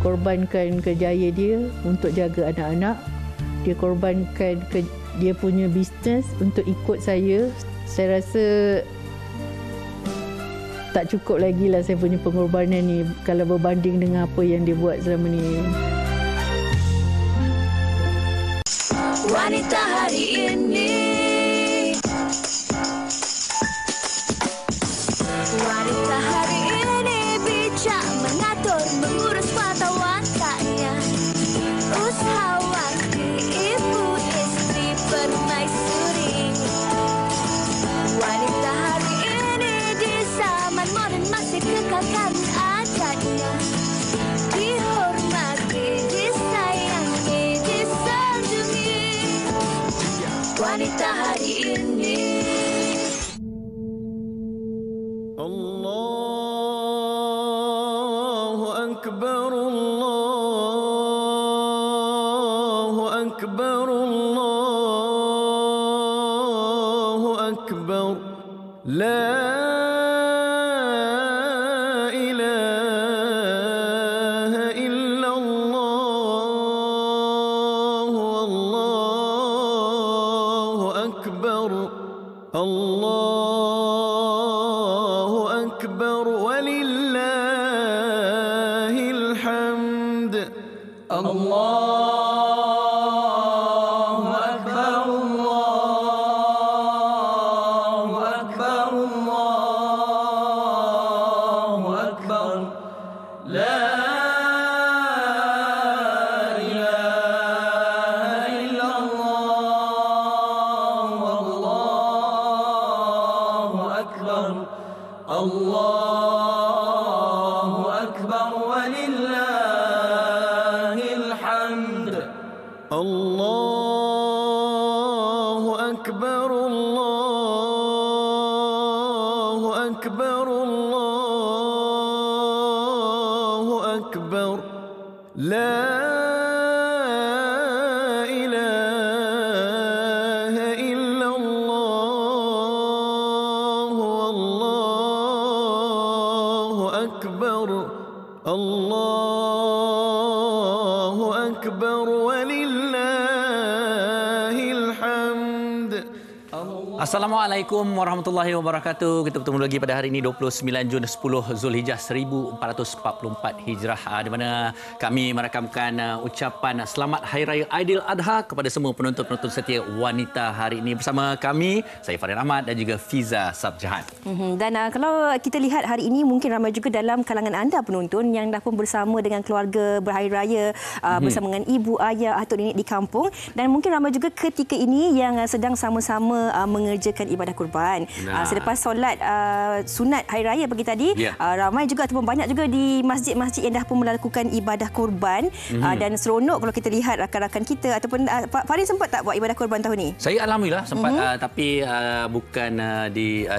korbankan kerjaya dia untuk jaga anak-anak. Dia korbankan dia punya bisnes untuk ikut saya. Saya rasa tak cukup lagi lah saya punya pengorbanan ni kalau berbanding dengan apa yang dia buat selama ni. Wanita hari ini. Wanita hari ini bijak mengatur, mengurus mata wataknya. Usahawati, ibu, istri, permaisuri. Wanita hari ini di zaman modern masih kekalkan adatnya. Dihormati, disayangi, disanjungi. Wanita hari ini. Allahu Akbar, Allahu Akbar, Allahu Akbar. La ilaha illallah, Allahu Akbar. Allahu Akbar walillahil hamd. Allahu Akbar, Allahu Akbar, Allahu Akbar. La ilaha illallah, Allahu Akbar. Allahu Akbar walillahil hamd. Allahu Akbar, Allahu Akbar, Allahu Akbar. La ilaha illallah, Allahu Akbar. Allahu Akbar walillahil hamd. Assalamualaikum warahmatullahi wabarakatuh. Kita bertemu lagi pada hari ini 29 Jun 10 Zulhijjah 1444 Hijrah, di mana kami merakamkan ucapan selamat Hari Raya Aidiladha kepada semua penonton-penonton setia Wanita hari ini bersama kami, saya Farin Ahmad dan juga Fiza Sabjahan. Dan kalau kita lihat hari ini mungkin ramai juga dalam kalangan anda penonton yang dah pun bersama dengan keluarga berhari raya bersama dengan ibu, ayah atau nenek di kampung, dan mungkin ramai juga ketika ini yang sedang sama-sama mengerjakan ibadah kurban. Selepas solat sunat hari raya pagi tadi, ramai juga ataupun banyak juga di masjid-masjid yang dah pun melakukan ibadah kurban. Dan seronok kalau kita lihat rakan-rakan kita ataupun Pak Farin sempat tak buat ibadah kurban tahun ni? Saya alhamdulillah sempat, tapi bukan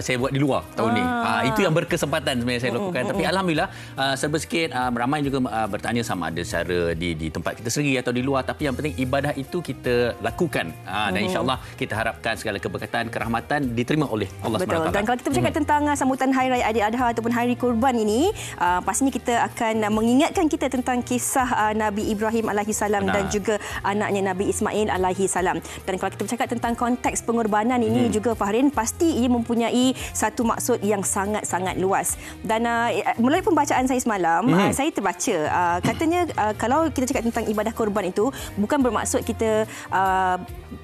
saya buat di luar tahun ni. Itu yang berkesempatan sebenarnya saya lakukan. Tapi alhamdulillah serba sikit, ramai juga bertanya sama ada secara di tempat kita sendiri atau di luar, tapi yang penting ibadah itu kita lakukan. Dan insya-Allah kita harapkan segala keberkatan, kerahmatan diterima oleh Allah SWT. Betul. Dan kalau kita bercakap tentang sambutan Hari Raya Aidiladha ataupun Hari Kurban ini, pastinya kita akan mengingatkan kita tentang kisah Nabi Ibrahim alaihissalam dan juga anaknya Nabi Ismail alaihissalam. Dan kalau kita bercakap tentang konteks pengorbanan ini juga Fahrin, pasti ia mempunyai satu maksud yang sangat-sangat luas. Dan melalui pembacaan saya semalam, saya terbaca katanya kalau kita cakap tentang ibadah kurban itu bukan bermaksud kita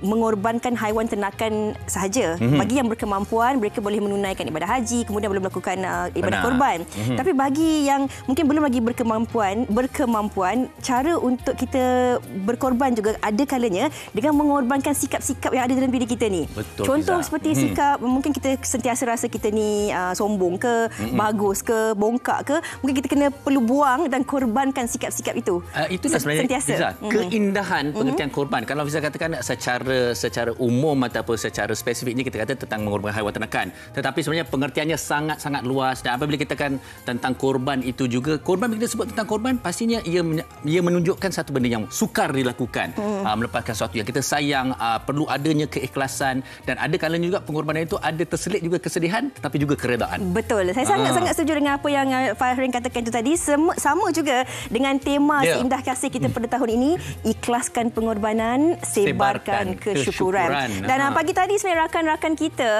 mengorbankan haiwan ternakan sahaja. Bagi yang berkemampuan, mereka boleh menunaikan ibadah haji, kemudian boleh melakukan ibadah kurban. Tapi bagi yang mungkin belum lagi berkemampuan, cara untuk kita berkorban juga ada kalanya dengan mengorbankan sikap-sikap yang ada dalam diri kita ni. Betul, contoh Fiza. seperti sikap, mungkin kita sentiasa rasa kita ni sombong ke, bagus ke, bongkak ke, mungkin kita kena perlu buang dan korbankan sikap-sikap itu. Itulah sebenarnya Fiza, keindahan pengertian korban. Kalau Fiza katakan secara secara umum ataupun secara spesifiknya kita kata tentang mengorbankan haiwan ternakan. Tetapi sebenarnya pengertiannya sangat-sangat luas, dan apabila kita katakan tentang korban itu juga, korban bila kita sebut tentang korban pastinya ia menunjukkan satu benda yang sukar dilakukan, melepaskan sesuatu yang kita sayang, perlu adanya keikhlasan, dan ada kalanya juga pengorbanan itu ada terselit juga kesedihan tetapi juga keredaan. Betul. Saya sangat-sangat setuju dengan apa yang Fahrin katakan itu tadi. Sama juga dengan tema Seindah Kasih kita pada tahun ini, ikhlaskan pengorbanan, sebarkan kesyukuran. Dan pagi tadi sebenarnya rakan-rakan kita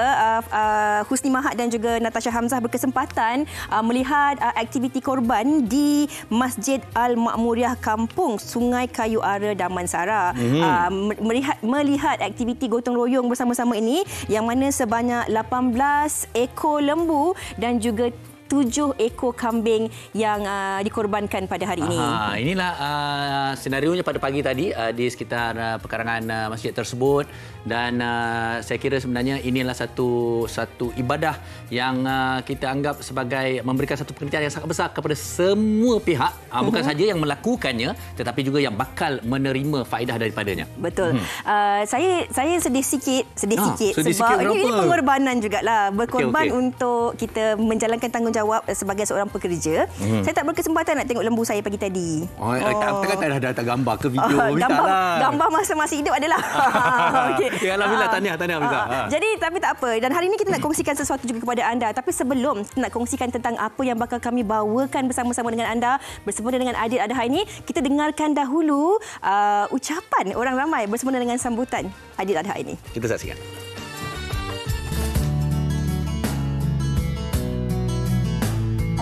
Husni Mahat dan juga Natasha Hamzah berkesempatan melihat aktiviti korban di Masjid Al-Makmuriyah Kampung Sungai Kayu Ara Damansara. Melihat aktiviti gotong royong bersama-sama ini yang mana sebanyak 18 ekor lembu dan juga 7 ekor kambing yang dikorbankan pada hari ini. Inilah senarionya pada pagi tadi di sekitar pekarangan masjid tersebut, dan saya kira sebenarnya inilah satu ibadah yang kita anggap sebagai memberikan satu pengertian yang sangat besar kepada semua pihak, bukan saja yang melakukannya tetapi juga yang bakal menerima faedah daripadanya. Betul. Saya sedih sikit sebab ini pengorbanan jugalah, berkorban untuk kita menjalankan tanggungjawab sebagai seorang pekerja. Saya tak berkesempatan nak tengok lembu saya pagi tadi. Takkan dah datang gambar ke video? Gambar masa masih hidup adalah. Okay, alhamdulillah, tahniah Hamzah. Jadi tapi tak apa, dan hari ini kita nak kongsikan sesuatu juga kepada anda, tapi sebelum nak kongsikan tentang apa yang bakal kami bawakan bersama-sama dengan anda bersempena dengan Aidil Adha ini, kita dengarkan dahulu ucapan orang ramai bersempena dengan sambutan Aidil Adha ini. Kita saksikan.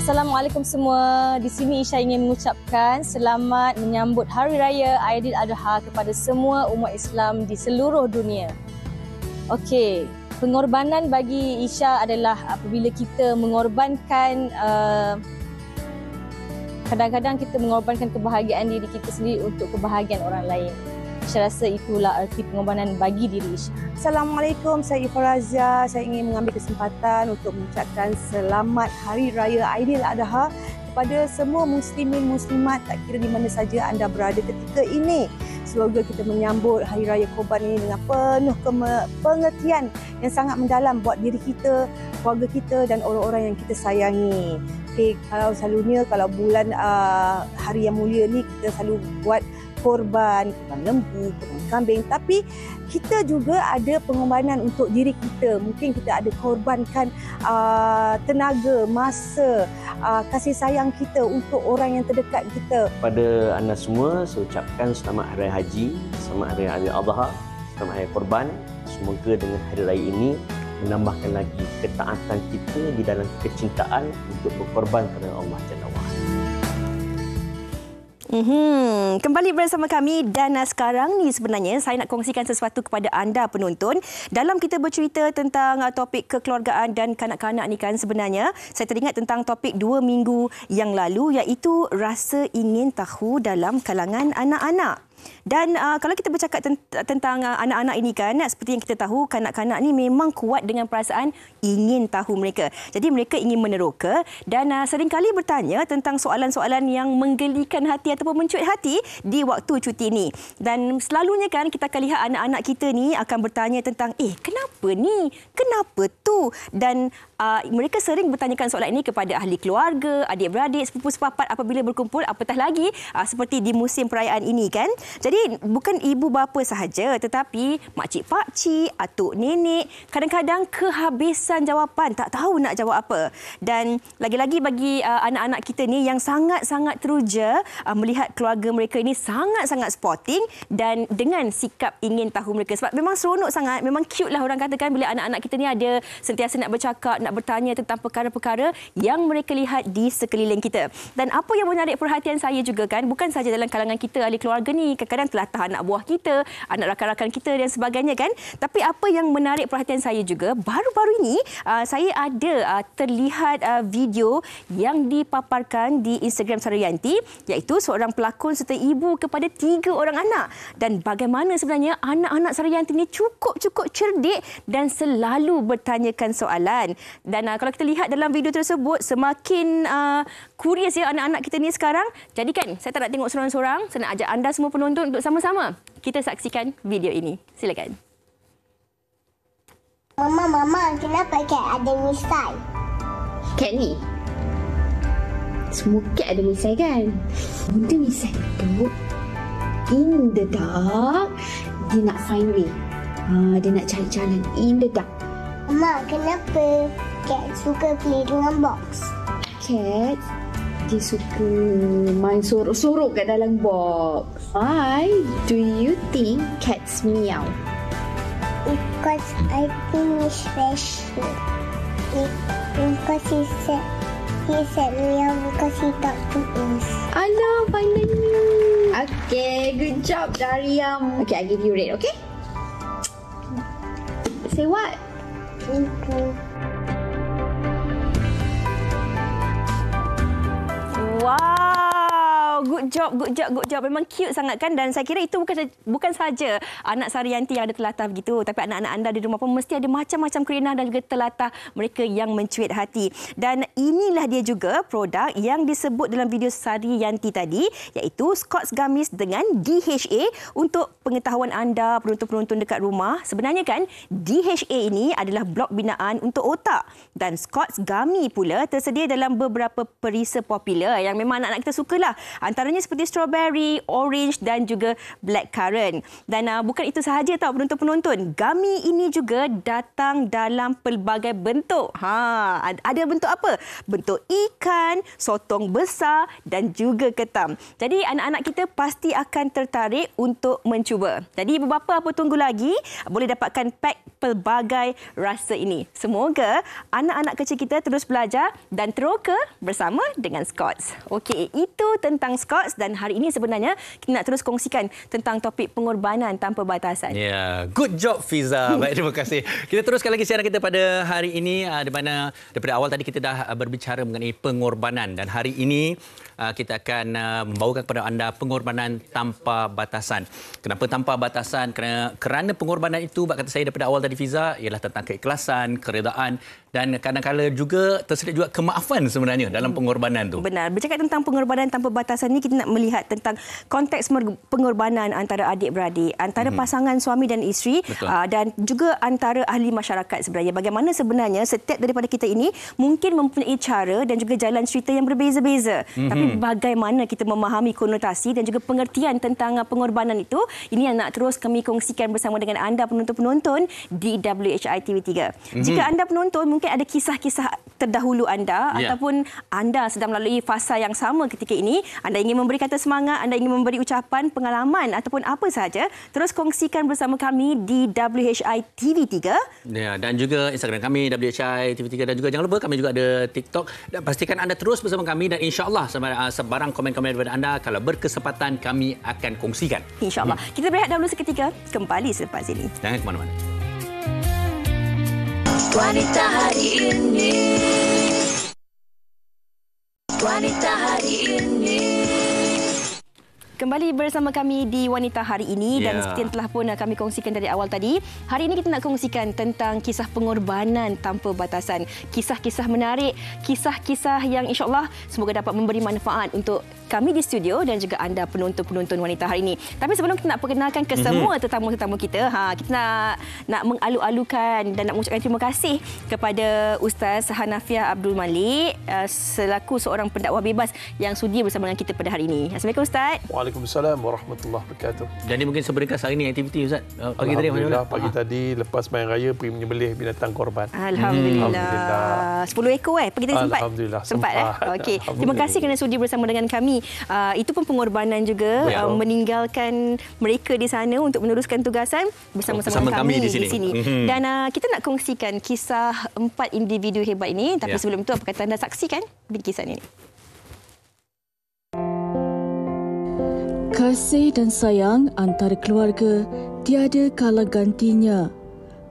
Assalamualaikum semua. Di sini Isha ingin mengucapkan selamat menyambut Hari Raya Aidil Adha kepada semua umat Islam di seluruh dunia. Okey, pengorbanan bagi Isha adalah apabila kita mengorbankan kadang-kadang kita mengorbankan kebahagiaan diri kita sendiri untuk kebahagiaan orang lain. Saya rasa itulah arti pengorbanan bagi diri Isha. Assalamualaikum, saya Ifarazia. Saya ingin mengambil kesempatan untuk mengucapkan selamat Hari Raya Aidil Adha kepada semua muslimin muslimat tak kira di mana saja anda berada ketika ini. Semoga kita menyambut Hari Raya Korban ini dengan penuh pengertian yang sangat mendalam buat diri kita, keluarga kita dan orang-orang yang kita sayangi. Okay, kalau selalunya kalau bulan hari yang mulia ni kita selalu buat korban lembu, korban kambing, tapi kita juga ada pengorbanan untuk diri kita. Mungkin kita ada korbankan tenaga, masa, kasih sayang kita untuk orang yang terdekat kita. Pada anda semua, saya ucapkan selamat Hari Raya Haji, selamat Hari Raya Aidil Adha, selamat Hari Korban. Semoga dengan Hari Raya ini menambahkan lagi ketaatan kita di dalam kecintaan untuk berkorban kepada Allah Jalla wa'ala. Kembali bersama kami, dan sekarang ni sebenarnya saya nak kongsikan sesuatu kepada anda penonton. Dalam kita bercerita tentang topik kekeluargaan dan kanak-kanak ni kan, sebenarnya saya teringat tentang topik 2 minggu yang lalu, iaitu rasa ingin tahu dalam kalangan anak-anak. Dan kalau kita bercakap tentang anak-anak ini kan, seperti yang kita tahu, kanak-kanak ni memang kuat dengan perasaan ingin tahu mereka. Jadi mereka ingin meneroka dan seringkali bertanya tentang soalan-soalan yang menggelikan hati ataupun mencuit hati di waktu cuti ni. Dan selalunya kan kita akan lihat anak-anak kita ni akan bertanya tentang kenapa ni? Kenapa tu? Dan mereka sering bertanyakan soalan ini kepada ahli keluarga, adik-beradik, sepupu-sepapat apabila berkumpul, apatah lagi seperti di musim perayaan ini kan. Jadi bukan ibu bapa sahaja, tetapi makcik pakcik, atuk nenek kadang-kadang kehabisan jawapan, tak tahu nak jawab apa. Dan lagi-lagi bagi anak-anak kita ni yang sangat-sangat teruja melihat keluarga mereka ini sangat-sangat sporting dan dengan sikap ingin tahu mereka. Sebab memang seronok sangat, memang cute lah orang katakan bila anak-anak kita ni ada sentiasa nak bercakap, nak bertanya tentang perkara-perkara yang mereka lihat di sekeliling kita. Dan apa yang menarik perhatian saya juga kan, bukan saja dalam kalangan kita ahli keluarga ni, kadang-kadang telatah anak buah kita, anak rakan-rakan kita dan sebagainya kan. Tapi apa yang menarik perhatian saya juga, baru-baru ini saya ada terlihat video yang dipaparkan di Instagram Sarayanti, iaitu seorang pelakon serta ibu kepada 3 orang anak. Dan bagaimana sebenarnya anak-anak Sarayanti ni cukup cerdik dan selalu bertanyakan soalan. Dan kalau kita lihat dalam video tersebut, semakin curious ya anak-anak kita ni sekarang. Jadi kan, saya tak nak tengok seorang-seorang, saya nak ajak anda semua penonton penonton untuk sama-sama kita saksikan video ini. Silakan. Mama, kenapa cat ada misai? Cat ni? Semua cat ada misai kan? Benda misai tu, in the dark, dia nak find way. Dia nak cari jalan in the dark. Mama, kenapa cat suka play dengan box? Cat, dia suka main sorok-sorok kat dalam box. Why do you think cats meow? Because I think he's special. Because he said meow because he talked to us. Alah, finally. Okay, good job, Dariam. Okay, I give you rate, okay? Say what? Thank you. Wow, good job. Memang cute sangat kan, dan saya kira itu bukan saja anak Saryanti yang ada telatah begitu, tapi anak-anak anda di rumah pun mesti ada macam-macam kerenah dan juga telatah mereka yang mencuit hati. Dan inilah dia juga produk yang disebut dalam video Saryanti tadi, iaitu Scott's Gummies dengan DHA. Untuk pengetahuan anda penonton-penonton dekat rumah, sebenarnya kan DHA ini adalah blok binaan untuk otak, dan Scott's Gummy pula tersedia dalam beberapa perisa popular yang memang anak-anak kita sukalah. Antaranya seperti strawberry, orange dan juga blackcurrant. Dan bukan itu sahaja tau penonton-penonton. Gummy ini juga datang dalam pelbagai bentuk. Ada bentuk apa? Bentuk ikan, sotong besar dan juga ketam. Jadi anak-anak kita pasti akan tertarik untuk mencuba. Jadi beberapa apa tunggu lagi, boleh dapatkan pack pelbagai rasa ini. Semoga anak-anak kecil kita terus belajar dan teroka bersama dengan Scott's. Okey, itu tentang Scott's, dan hari ini sebenarnya kita nak terus kongsikan tentang topik pengorbanan tanpa batasan. Ya, good job Fiza. Baik, terima kasih. Kita teruskan lagi siaran kita pada hari ini, di mana daripada awal tadi kita dah berbicara mengenai pengorbanan, dan hari ini kita akan membawakan kepada anda pengorbanan tanpa batasan. Kenapa tanpa batasan? Kerana pengorbanan itu, kata saya daripada awal tadi Fiza, ialah tentang keikhlasan, keredaan, dan kadang-kadang juga tersedia juga kemaafan sebenarnya dalam pengorbanan tu. Benar. Bercakap tentang pengorbanan tanpa batasan ni, kita nak melihat tentang konteks pengorbanan antara adik-beradik, antara pasangan suami dan isteri, dan juga antara ahli masyarakat sebenarnya. Bagaimana sebenarnya setiap daripada kita ini mungkin mempunyai cara dan juga jalan cerita yang berbeza-beza. Tapi bagaimana kita memahami konotasi dan juga pengertian tentang pengorbanan itu, ini yang nak terus kami kongsikan bersama dengan anda penonton-penonton di WHI TV3. Jika anda penonton mungkin ada kisah-kisah terdahulu anda, ataupun anda sedang melalui fasa yang sama ketika ini, anda ingin memberi kata semangat, anda ingin memberi ucapan, pengalaman ataupun apa sahaja, terus kongsikan bersama kami di WHI TV3. Ya, dan juga Instagram kami WHI TV3, dan juga jangan lupa kami juga ada TikTok, dan pastikan anda terus bersama kami, dan insya-Allah sebarang komen-komen daripada anda kalau berkesempatan kami akan kongsikan. Insya-Allah. Kita berehat dahulu seketika, kembali selepas ini. Jangan ke mana-mana. Wanita hari ini. Wanita hari ini. Kembali bersama kami di Wanita Hari Ini, dan seperti yang telah pun kami kongsikan dari awal tadi, hari ini kita nak kongsikan tentang kisah pengorbanan tanpa batasan. Kisah-kisah menarik, kisah-kisah yang insya-Allah semoga dapat memberi manfaat untuk kami di studio dan juga anda penonton-penonton Wanita Hari Ini. Tapi sebelum kita nak perkenalkan ke semua tetamu-tetamu kita, kita nak mengalu-alukan dan nak mengucapkan terima kasih kepada Ustaz Hanafiah Abdul Malik selaku seorang pendakwah bebas yang sudi bersama dengan kita pada hari ini. Assalamualaikum Ustaz. Waalaikumsalam warahmatullahi wabarakatuh. Jadi mungkin seberingkas hari ini aktiviti Ustaz. Pagi tadi Alhamdulillah, pagi tadi lepas main raya pergi menyembelih binatang korban. Alhamdulillah. 10 ekor pergi tadi sempat. Alhamdulillah. Sempat. Okey. Terima kasih kerana sudi bersama dengan kami. Itu pun pengorbanan juga, meninggalkan mereka di sana untuk meneruskan tugasan bersama-sama kami di sini. Dan kita nak kongsikan kisah 4 individu hebat ini, tapi sebelum itu apa kata anda saksikan bingkisan ini. Kasih dan sayang antara keluarga tiada kala gantinya.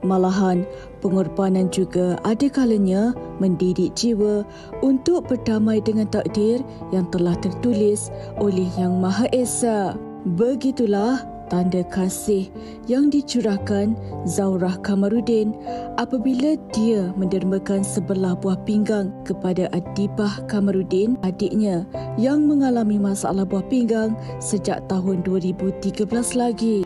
Malahan, pengorbanan juga ada kalanya mendidik jiwa untuk berdamai dengan takdir yang telah tertulis oleh Yang Maha Esa. Begitulah tanda kasih yang dicurahkan Zaurah Kamarudin apabila dia mendermakan sebelah buah pinggang kepada Adibah Kamarudin, adiknya yang mengalami masalah buah pinggang sejak tahun 2013 lagi.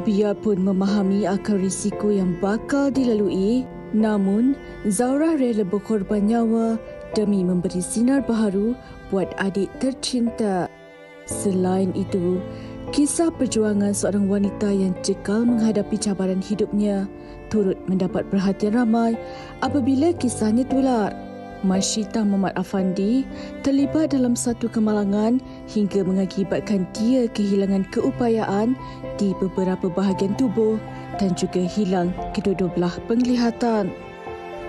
Biarpun memahami akan risiko yang bakal dilalui, namun Zaurah rela berkorban nyawa demi memberi sinar baharu buat adik tercinta. Selain itu, kisah perjuangan seorang wanita yang cekal menghadapi cabaran hidupnya turut mendapat perhatian ramai apabila kisahnya tular. Masyita Muhammad Afandi terlibat dalam satu kemalangan hingga mengakibatkan dia kehilangan keupayaan di beberapa bahagian tubuh dan juga hilang kedua-dua belah penglihatan.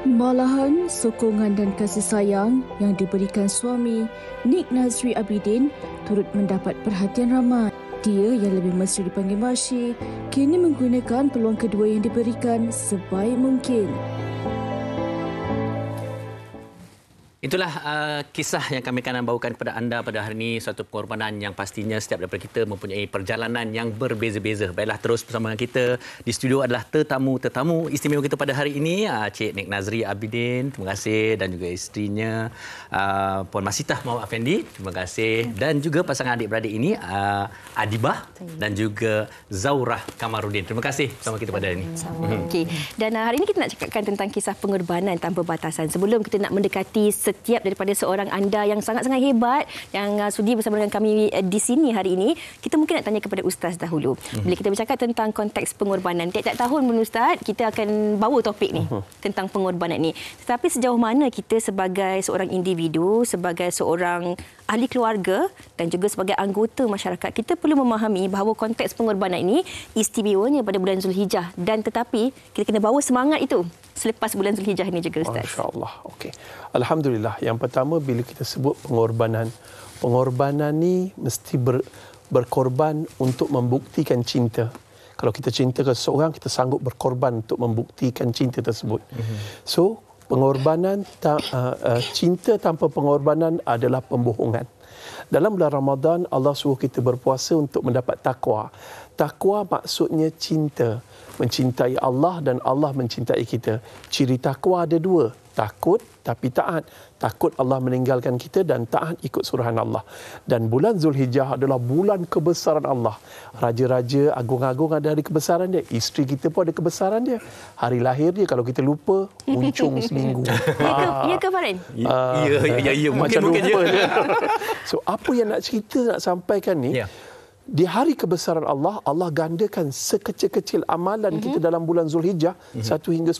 Malahan, sokongan dan kasih sayang yang diberikan suami Nik Nazri Abidin turut mendapat perhatian ramai. Dia yang lebih mesra dipanggil Mashi kini menggunakan peluang kedua yang diberikan sebaik mungkin. Itulah kisah yang kami akan bawakan kepada anda pada hari ini. Suatu pengorbanan yang pastinya setiap daripada kita mempunyai perjalanan yang berbeza-beza. Baiklah, terus bersama dengan kita di studio adalah tetamu istimewa kita pada hari ini, Cik Nik Nazri Abidin, terima kasih, dan juga isterinya Puan Masitah Muhammad Afandi, terima kasih, dan juga pasangan adik-beradik ini Adibah dan juga Zaurah Kamarudin. Terima kasih bersama kita pada hari ini. Okey. Dan hari ini kita nak cakapkan tentang kisah pengorbanan tanpa batasan. Sebelum kita nak mendekati setiap daripada seorang anda yang sangat-sangat hebat yang sudi bersama dengan kami di sini hari ini, kita mungkin nak tanya kepada Ustaz dahulu. Bila kita bercakap tentang konteks pengorbanan, tiap-tiap tahun pun Ustaz, kita akan bawa topik ni tentang pengorbanan ni. Tetapi sejauh mana kita sebagai seorang individu, sebagai seorang ahli keluarga dan juga sebagai anggota masyarakat, kita perlu memahami bahawa konteks pengorbanan ini istimewanya pada bulan Zulhijjah, dan tetapi kita kena bawa semangat itu selepas bulan Zulhijjah ini juga, Ustaz. Masya-Allah. Okey. Alhamdulillah. Yang pertama, bila kita sebut pengorbanan ni mesti berkorban untuk membuktikan cinta. Kalau kita cinta ke seseorang, kita sanggup berkorban untuk membuktikan cinta tersebut. So, pengorbanan cinta tanpa pengorbanan adalah pembohongan. Dalam bulan Ramadan, Allah suruh kita berpuasa untuk mendapat takwa. Takwa maksudnya cinta. Mencintai Allah dan Allah mencintai kita. Ciri takwa ada dua. Takut tapi taat. Takut Allah meninggalkan kita dan taat ikut suruhan Allah. Dan bulan Zulhijjah adalah bulan kebesaran Allah. Raja-raja agung-agung ada hari kebesaran dia. Isteri kita pun ada kebesaran dia. Hari lahir dia, kalau kita lupa, muncung seminggu. Ya ke Farin? Ya. Macam Mungkin lupa je. So, apa yang nak cerita, nak sampaikan ni, di hari kebesaran Allah, Allah gandakan sekecil-kecil amalan kita dalam bulan Zulhijjah 1 hingga 10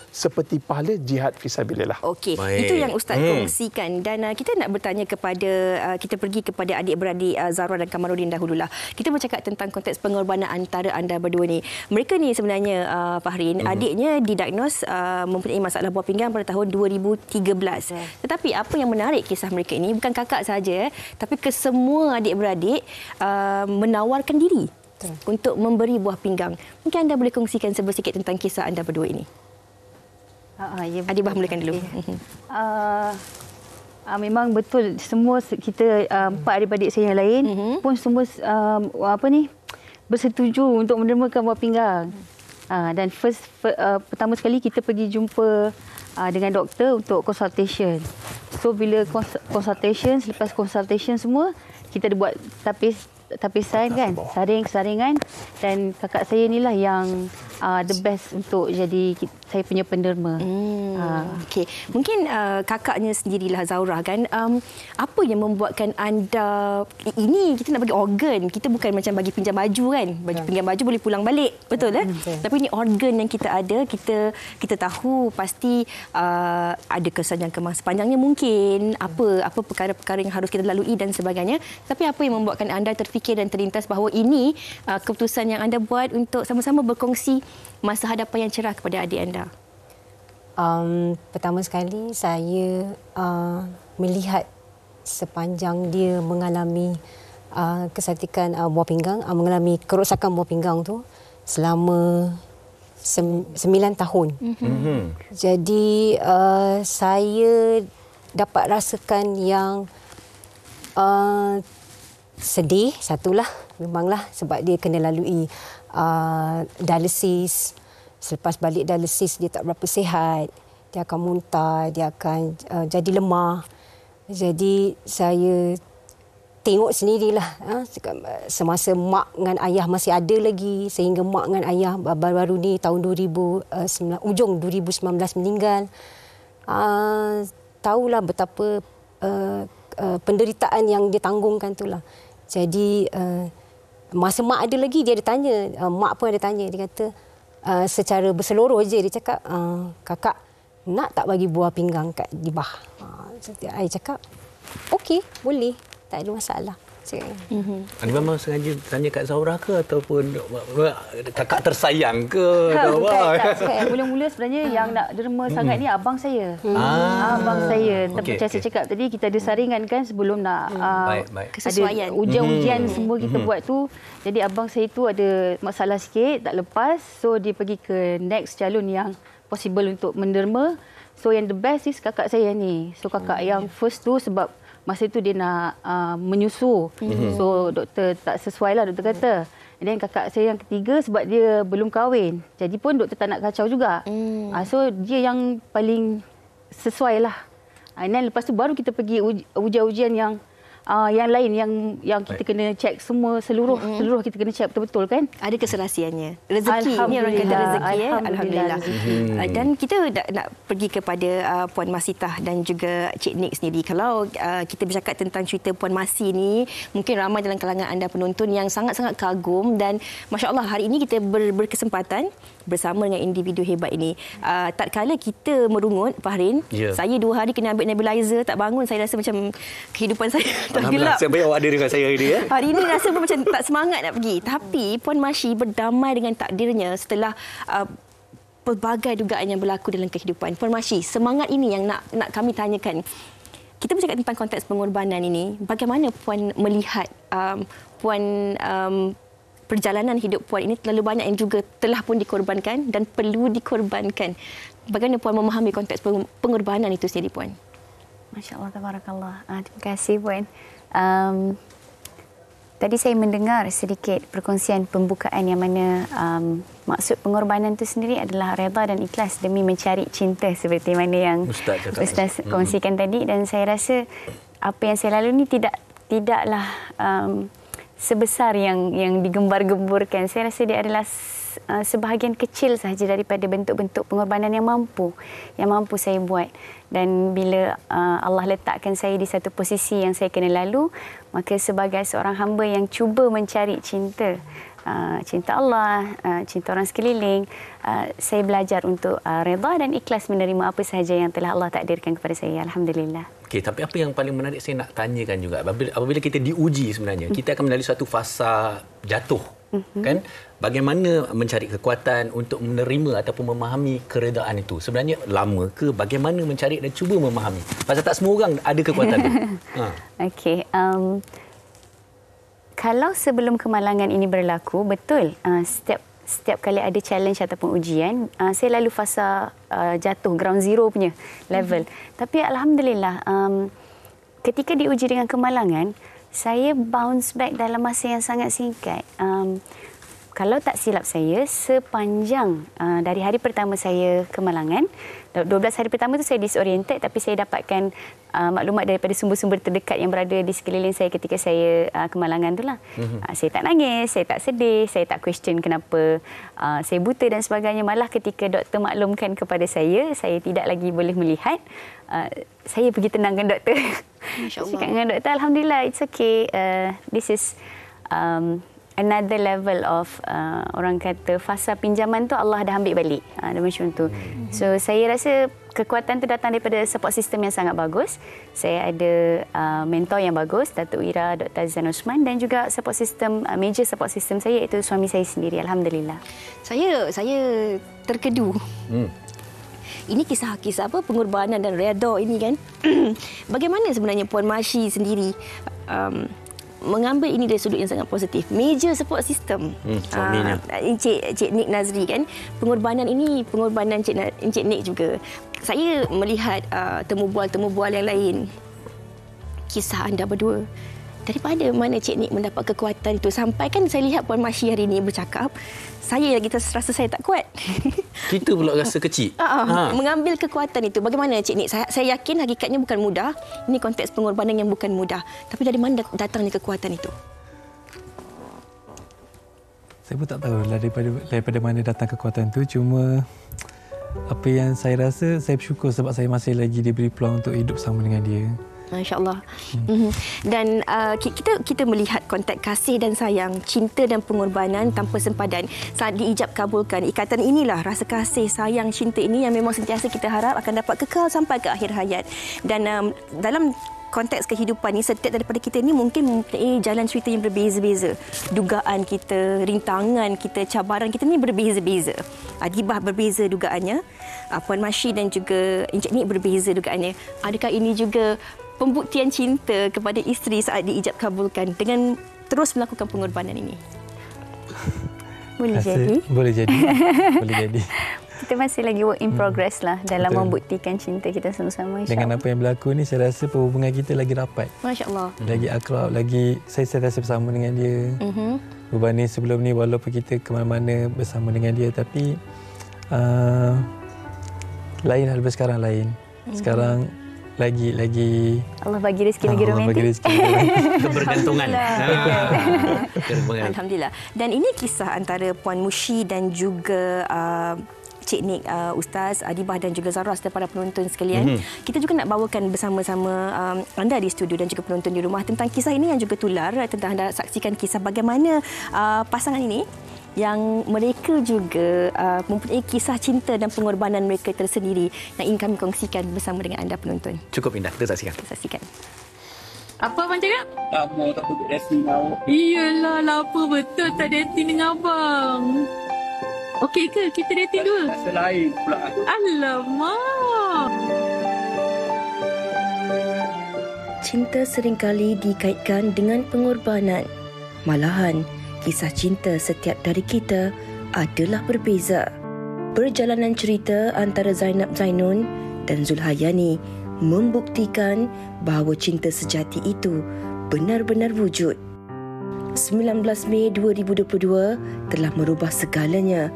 seperti pahala jihad fisabilillah. Okey, itu yang Ustaz kongsikan, dan kita nak bertanya kepada kita pergi kepada adik-beradik Zaurah dan Kamarudin dahululah. Kita bercakap tentang konteks pengorbanan antara anda berdua ni. Mereka ni sebenarnya Fahrin, adiknya didiagnos mempunyai masalah buah pinggang pada tahun 2013. Tetapi apa yang menarik kisah mereka ini, bukan kakak saja, tapi kesemua adik-beradik menawarkan diri untuk memberi buah pinggang. Mungkin anda boleh kongsikan sedikit tentang kisah anda berdua ini. Adibah, mulakan dulu. Memang betul, semua kita empat adik-adik saya yang lain pun semua bersetuju untuk menermakan buah pinggang. Dan pertama sekali kita pergi jumpa dengan doktor untuk consultation. So bila consultation, selepas consultation semua, kita ada buat tapisan kan, saringan, dan kakak saya inilah yang the best untuk jadi saya punya penderma. Okey, mungkin kakaknya sendirilah Zaurah kan, apa yang membuatkan anda ini kita nak bagi organ, kita bukan macam bagi pinjam baju kan, pinjam baju boleh pulang balik, betul tapi ini organ yang kita ada, kita tahu pasti ada kesan yang kemas sepanjangnya, mungkin apa perkara-perkara yang harus kita lalui dan sebagainya, tapi apa yang membuatkan anda terfikir dan terlintas bahawa ini keputusan yang anda buat untuk sama-sama berkongsi masa hadapan yang cerah kepada adik anda? Pertama sekali saya melihat sepanjang dia mengalami kesakitan buah pinggang, mengalami kerosakan buah pinggang tu selama 9 tahun. Jadi saya dapat rasakan yang sedih, satulah memanglah sebab dia kena lalui dialisis. Selepas balik dialisis dia tak berapa sihat. Dia akan muntah, dia akan jadi lemah. Jadi saya tengok sendirilah semasa mak dengan ayah masih ada lagi, sehingga mak dengan ayah baru-baru ni tahun 2009, ujung 2019 meninggal. Tahulah betapa penderitaan yang dia tanggungkan itulah. Jadi masa mak ada lagi, dia ada tanya, mak pun ada tanya, dia kata secara berseluruh je dia cakap, kakak nak tak bagi buah pinggang kat Dibah? Saya cakap okey, boleh, tak ada masalah. Anda memang sengaja tanya Kak Zahra ke ataupun kakak tersayang ke? Tak. Mula-mula sebenarnya yang nak derma sangat ni abang saya. Abang saya. Tapi macam saya cakap tadi, kita ada saringan kan sebelum nak kesesuaian. Ada ujian-ujian semua kita buat tu. Jadi abang saya tu ada masalah sikit, tak lepas. So dia pergi ke next calon yang possible untuk menderma. So yang the best is kakak saya ni. So kakak yang first tu sebab masa itu dia nak menyusu. So doktor tak sesuai lah, doktor kata. Dan kakak saya yang ketiga sebab dia belum kahwin. Jadi pun doktor tak nak kacau juga. So dia yang paling sesuai lah. Dan lepas tu baru kita pergi ujian-ujian yang lain yang kita kena check semua, seluruh kita kena check betul-betul kan. Ada keserasiannya. Rezeki ni orang kata rezeki. Alhamdulillah. Dan kita nak pergi kepada Puan Masitah dan juga Cik Nik sendiri. Kalau kita bercakap tentang cerita Puan Masi ni, mungkin ramai dalam kalangan anda penonton yang sangat-sangat kagum dan masya-Allah hari ini kita berkesempatan bersama dengan individu hebat ini. Tak kala kita merungut, Fahrin, saya 2 hari kena ambil nebulizer, tak bangun, saya rasa macam kehidupan saya Alhamdulillah, saya baik awak ada dengan saya hari ini. Hari ini rasa macam tak semangat nak pergi. Tapi Puan Masyi berdamai dengan takdirnya setelah pelbagai dugaan yang berlaku dalam kehidupan. Puan Masyi, semangat ini yang nak kami tanyakan. Kita bercakap tentang konteks pengorbanan ini. Bagaimana Puan melihat perjalanan hidup Puan ini terlalu banyak yang juga telah pun dikorbankan dan perlu dikorbankan. Bagaimana Puan memahami konteks pengorbanan itu sendiri, Puan? Masya Allah, tabarakallah. Terima kasih, Puan. Tadi saya mendengar sedikit perkongsian pembukaan yang mana maksud pengorbanan itu sendiri adalah redha dan ikhlas demi mencari cinta seperti mana yang Ustaz kongsikan tadi. Dan saya rasa apa yang saya lalui ini tidaklah sebesar yang digembar-gemburkan. Saya rasa dia adalah sebahagian kecil sahaja daripada bentuk-bentuk pengorbanan yang mampu saya buat. Dan bila Allah letakkan saya di satu posisi yang saya kena lalu, maka sebagai seorang hamba yang cuba mencari cinta Allah, cinta orang sekeliling, saya belajar untuk redha dan ikhlas menerima apa sahaja yang telah Allah takdirkan kepada saya. Alhamdulillah. Okey, tapi apa yang paling menarik saya nak tanyakan juga, apabila kita diuji sebenarnya, kita akan melalui satu fasa jatuh. Kan? Bagaimana mencari kekuatan untuk menerima ataupun memahami keredaan itu? Sebenarnya lama ke? Bagaimana mencari dan cuba memahami? Pasal tak semua orang ada kekuatan itu. Okey. Kalau sebelum kemalangan ini berlaku, betul, setiap kali ada challenge ataupun ujian, saya lalu fasa jatuh, ground zero punya level. Tapi alhamdulillah, ketika diuji dengan kemalangan, saya bounce back dalam masa yang sangat singkat. Kalau tak silap saya, sepanjang dari hari pertama saya kemalangan, 12 hari pertama tu saya disoriented, tapi saya dapatkan maklumat daripada sumber-sumber terdekat yang berada di sekeliling saya ketika saya kemalangan tu lah. Saya tak nangis, saya tak sedih, saya tak question kenapa saya buta dan sebagainya. Malah ketika doktor maklumkan kepada saya tidak lagi boleh melihat, saya pergi tenangkan doktor. Saya cakap dengan doktor, alhamdulillah, it's okay. This is another level of orang kata fasa pinjaman tu Allah dah ambil balik. Ada macam tu. So saya rasa kekuatan tu datang daripada support system yang sangat bagus. Saya ada mentor yang bagus, Datuk Ira, Dr. Azizan Osman, dan juga support system, major support system saya iaitu suami saya sendiri. Alhamdulillah. Saya terkedu. Ini kisah-kisah pengorbanan dan redha ini kan. Bagaimana sebenarnya Puan Masyi sendiri mengambil ini dari sudut yang sangat positif. Major support system. Encik Nik Nazri kan. Pengorbanan ini pengorbanan Encik Nik juga. Saya melihat temu bual yang lain. Kisah anda berdua. daripada mana Cik Nik mendapat kekuatan itu? Sampai kan saya lihat Puan Masyi hari ini bercakap, saya lagi rasa saya tak kuat. Kita pula rasa kecil. Mengambil kekuatan itu, bagaimana Cik Nik? Saya yakin hakikatnya bukan mudah. Ini konteks pengorbanan yang bukan mudah. Tapi dari mana datangnya kekuatan itu? Saya pun tak tahu daripada mana datang kekuatan itu. Cuma apa yang saya rasa, saya bersyukur sebab saya masih lagi diberi peluang untuk hidup sama dengan dia. Masya-Allah. Dan kita melihat konteks kasih dan sayang, cinta dan pengorbanan tanpa sempadan saat diijab kabulkan. Ikatan inilah, rasa kasih, sayang, cinta ini yang memang sentiasa kita harap akan dapat kekal sampai ke akhir hayat. Dan dalam konteks kehidupan ni, setiap daripada kita ni mungkin mempunyai jalan cerita yang berbeza-beza. Dugaan kita, rintangan kita, cabaran kita ni berbeza-beza. Adibah berbeza dugaannya, Puan Masyi dan juga Encik Nik berbeza dugaannya. Adakah ini juga pembuktian cinta kepada isteri saat diijab kabulkan dengan terus melakukan pengorbanan ini? Boleh jadi. Boleh jadi. Boleh jadi. Kita masih lagi work in progress lah dalam membuktikan cinta kita sama-sama. Dengan apa yang berlaku ni, saya rasa perhubungan kita lagi rapat. Masya-Allah. Lagi akrab, lagi saya sentiasa bersama dengan dia. Berbanding sebelum ni, walaupun kita ke mana-mana bersama dengan dia, tapi lain hal sekarang lain. Sekarang lagi Allah bagi rezeki lagi romantik. Allah bagi rezeki. Kebergantungan. Alhamdulillah. Dan ini kisah antara Puan Musyi dan juga Cik Nik, Ustaz, Adibah dan juga Zara serta para penonton sekalian. Kita juga nak bawakan bersama-sama anda di studio dan juga penonton di rumah tentang kisah ini yang juga tular, tentang anda saksikan kisah bagaimana pasangan ini yang mereka juga mempunyai kisah cinta dan pengorbanan mereka tersendiri yang ingin kami kongsikan bersama dengan anda penonton. Cukup indah, kita saksikan. Apa abang cakap? Lama tak pergi dating awak. Iyalah, lama betul tak dating dengan abang. Okey ke kita dating dua? Rasa lain pula. Alamak. Cinta seringkali dikaitkan dengan pengorbanan. Malahan, kisah cinta setiap dari kita adalah berbeza. Perjalanan cerita antara Zainab Zainun dan Zulhayani membuktikan bahawa cinta sejati itu benar-benar wujud. 19 Mei 2022 telah merubah segalanya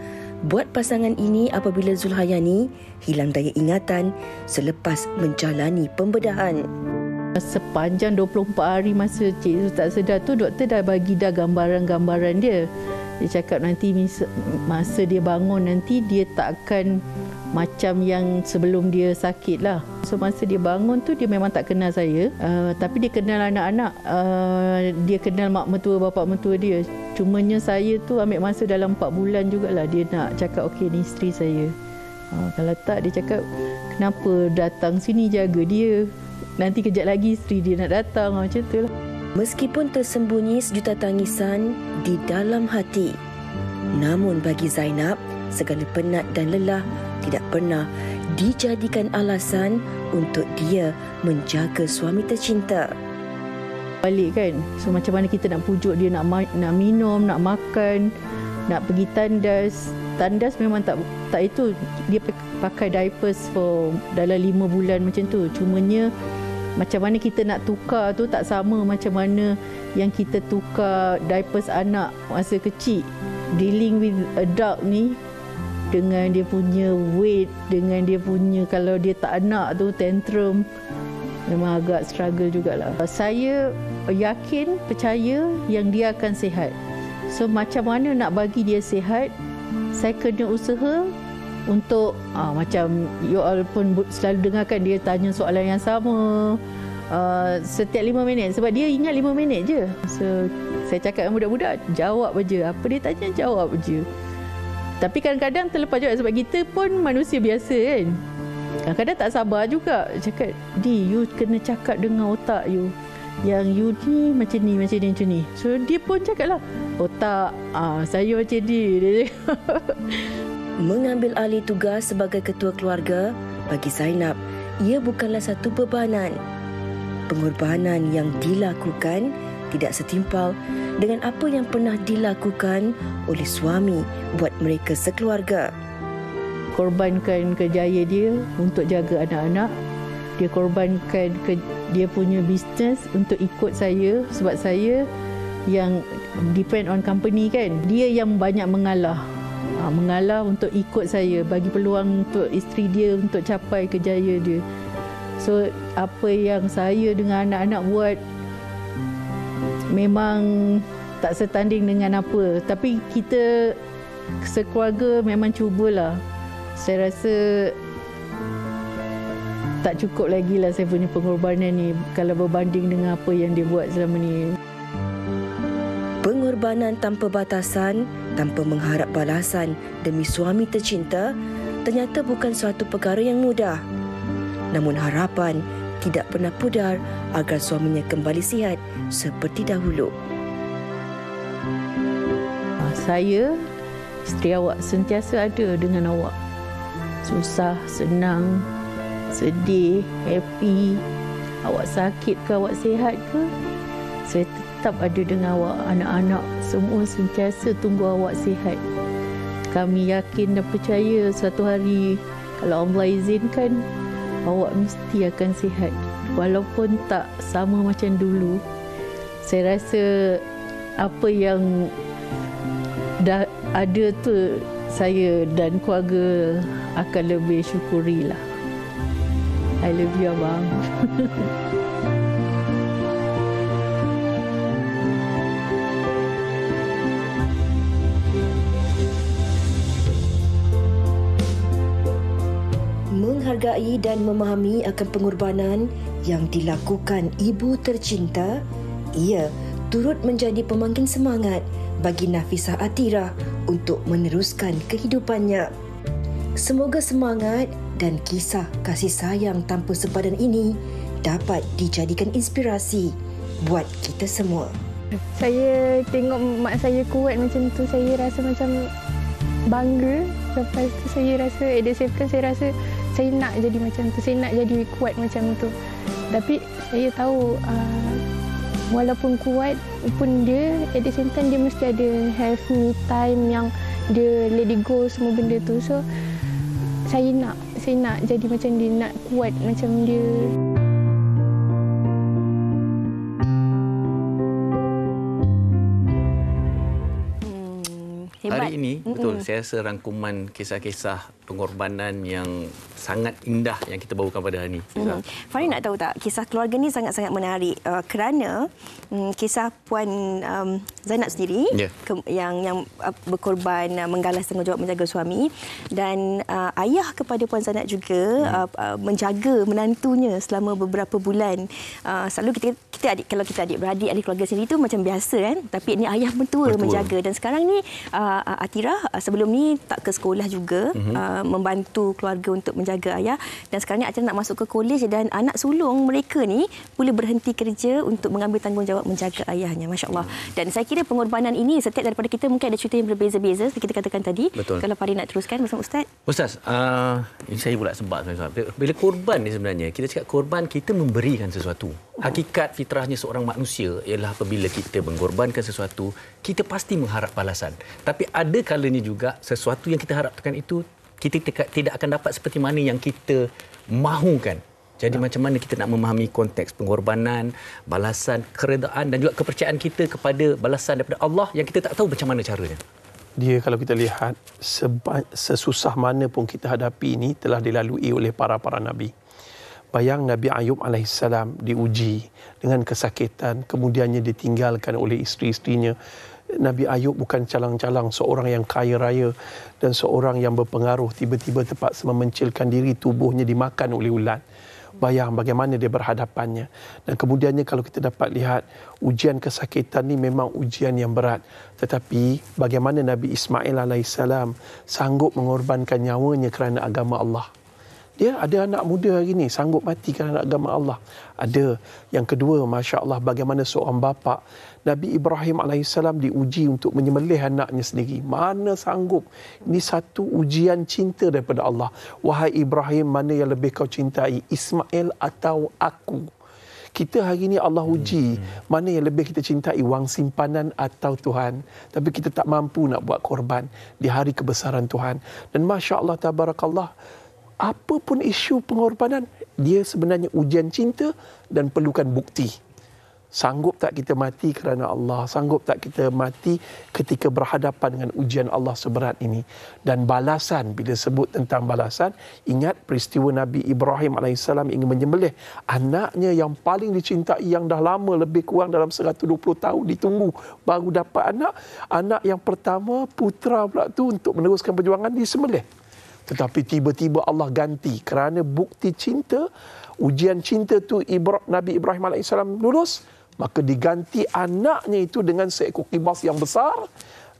buat pasangan ini apabila Zulhayani hilang daya ingatan selepas menjalani pembedahan. Sepanjang 24 hari masa Cik Zul tak sedar tu, doktor dah bagi dah gambaran-gambaran dia. Dia cakap nanti masa dia bangun nanti dia tak akan macam yang sebelum dia sakit lah. So masa dia bangun tu dia memang tak kenal saya, tapi dia kenal anak-anak, dia kenal mak mertua, bapak mertua dia. Cumanya saya tu ambil masa dalam 4 bulan jugalah dia nak cakap okey ni isteri saya. Kalau tak dia cakap kenapa datang sini jaga dia, nanti kejap lagi isteri dia nak datang, macam tu lah. Meskipun tersembunyi sejuta tangisan di dalam hati, namun bagi Zainab, segala penat dan lelah tidak pernah dijadikan alasan untuk dia menjaga suami tercinta. Balik kan, so macam mana kita nak pujuk dia nak minum, nak makan, nak pergi tandas. Tandas memang tak itu, dia pakai diapers for dalam 5 bulan macam tu. Cumanya macam mana kita nak tukar tu tak sama macam mana yang kita tukar diapers anak masa kecil. Dealing with adult ni dengan dia punya weight, dengan dia punya kalau dia tak anak tu tantrum, memang agak struggle jugalah. Saya yakin, percaya yang dia akan sihat. So macam mana nak bagi dia sihat, saya kena usaha untuk macam you all pun selalu dengarkan dia tanya soalan yang sama setiap 5 minit sebab dia ingat 5 minit je. So saya cakap dengan budak-budak, jawab aja. Apa dia tanya, jawab aja. Tapi kadang-kadang terlepas juga sebab kita pun manusia biasa kan. Kadang-kadang tak sabar juga. Cakap, you kena cakap dengan otak you. Yang you ni macam ni, macam ni. So dia pun cakap lah, otak, saya macam ni. Mengambil alih tugas sebagai ketua keluarga, bagi Zainab, ia bukanlah satu bebanan. Pengorbanan yang dilakukan tidak setimpal dengan apa yang pernah dilakukan oleh suami buat mereka sekeluarga. Korbankan kerjaya dia untuk jaga anak-anak Dia korbankan dia punya bisnes untuk ikut saya sebab saya yang depend on company kan. Dia yang banyak mengalah. Mengalah untuk ikut saya, bagi peluang untuk isteri dia untuk capai kejayaan dia. So apa yang saya dengan anak-anak buat memang tak setanding dengan apa. Tapi kita sekeluarga memang cubalah. Saya rasa tak cukup lagi lah saya punya pengorbanan ni kalau berbanding dengan apa yang dia buat selama ni. Pengorbanan tanpa batasan, tanpa mengharap balasan demi suami tercinta ternyata bukan suatu perkara yang mudah. Namun harapan tidak pernah pudar agar suaminya kembali sihat seperti dahulu. Saya, isteri awak, sentiasa ada dengan awak. Susah, senang, sedih, happy, awak sakit ke, awak sihat ke, saya tetap ada dengan awak. Anak-anak semua sentiasa tunggu awak sihat. Kami yakin dan percaya suatu hari kalau Allah izinkan, awak mesti akan sihat. Walaupun tak sama macam dulu, saya rasa apa yang dah ada tu saya dan keluarga akan lebih syukurilah. I love you, abang. Menghargai dan memahami akan pengorbanan yang dilakukan ibu tercinta, ia turut menjadi pemangkin semangat bagi Nafisah Atirah untuk meneruskan kehidupannya. Semoga semangat dan kisah kasih sayang tanpa sepadan ini dapat dijadikan inspirasi buat kita semua. Saya tengok mak saya kuat macam tu, saya rasa macam bangga. Lepas tu saya rasa, at the same time saya rasa saya nak jadi macam tu, saya nak jadi kuat macam tu. Tapi saya tahu walaupun kuat pun dia, at the same time dia mesti ada have me time yang dia let it go semua benda tu. So saya nak jadi macam dia, nak kuat macam dia. Hari ini, betul, saya rasa rangkuman kisah-kisah pengorbanan yang sangat indah yang kita bawakan pada hari ini. Fahri nak tahu tak, kisah keluarga ni sangat-sangat menarik kerana kisah Puan Zainab sendiri yang berkorban menggalas tanggungjawab menjaga suami, dan ayah kepada Puan Zainab juga menjaga menantunya selama beberapa bulan. Selalu kita adik, kalau kita adik-beradik, ahli keluarga sendiri tu macam biasa kan, tapi ini ayah mentua menjaga. Dan sekarang ni Atirah sebelum ni tak ke sekolah juga, membantu keluarga untuk menjaga ayah, dan sekarang ni Atirah nak masuk ke kolej dan anak sulung mereka ni boleh berhenti kerja untuk mengambil tanggungjawab menjaga ayahnya. Masya-Allah. Dan saya kira pengorbanan ini setiap daripada kita mungkin ada cerita yang berbeza-beza seperti kita katakan tadi. Betul. Kalau Fahri nak teruskan bersama Ustaz. Ustaz, ini saya pula sebab bila korban ni sebenarnya kita cakap korban, kita memberikan sesuatu. Hakikat fitrahnya seorang manusia ialah apabila kita mengorbankan sesuatu, kita pasti mengharap balasan. Tapi ada kalanya juga sesuatu yang kita harapkan itu kita tidak akan dapat seperti mana yang kita mahukan. Jadi macam mana kita nak memahami konteks pengorbanan, balasan, keredaan dan juga kepercayaan kita kepada balasan daripada Allah yang kita tak tahu macam mana caranya. Dia kalau kita lihat sesusah mana pun kita hadapi ini telah dilalui oleh para nabi. Bayang Nabi Ayub AS diuji dengan kesakitan, kemudiannya ditinggalkan oleh isteri-isterinya. Nabi Ayub bukan calang-calang seorang yang kaya raya dan seorang yang berpengaruh, tiba-tiba terpaksa memencilkan diri, tubuhnya dimakan oleh ulat. Bayang bagaimana dia berhadapannya. Dan kemudiannya kalau kita dapat lihat, ujian kesakitan ni memang ujian yang berat. Tetapi bagaimana Nabi Ismail AS sanggup mengorbankan nyawanya kerana agama Allah. Dia ada anak muda hari ini sanggup mati kerana agama Allah. Ada. Yang kedua, Masya Allah, bagaimana seorang bapa, Nabi Ibrahim AS diuji untuk menyembelih anaknya sendiri. Mana sanggup? Ini satu ujian cinta daripada Allah. Wahai Ibrahim, mana yang lebih kau cintai, Ismail atau aku? Kita hari ini Allah uji, mana yang lebih kita cintai, wang simpanan atau Tuhan. Tapi kita tak mampu nak buat korban di hari kebesaran Tuhan. Dan Masya Allah, Tabarakallah, apa pun isu pengorbanan, dia sebenarnya ujian cinta dan perlukan bukti. Sanggup tak kita mati kerana Allah? Sanggup tak kita mati ketika berhadapan dengan ujian Allah seberat ini? Dan balasan, bila sebut tentang balasan, ingat peristiwa Nabi Ibrahim AS ingin menyembelih anaknya yang paling dicintai, yang dah lama, lebih kurang dalam 120 tahun ditunggu, baru dapat anak. Anak yang pertama, putra pula tu, untuk meneruskan perjuangan, disembelih. Tetapi tiba-tiba Allah ganti kerana bukti cinta, ujian cinta tu Nabi Ibrahim AS lulus, maka diganti anaknya itu dengan seekor kibas yang besar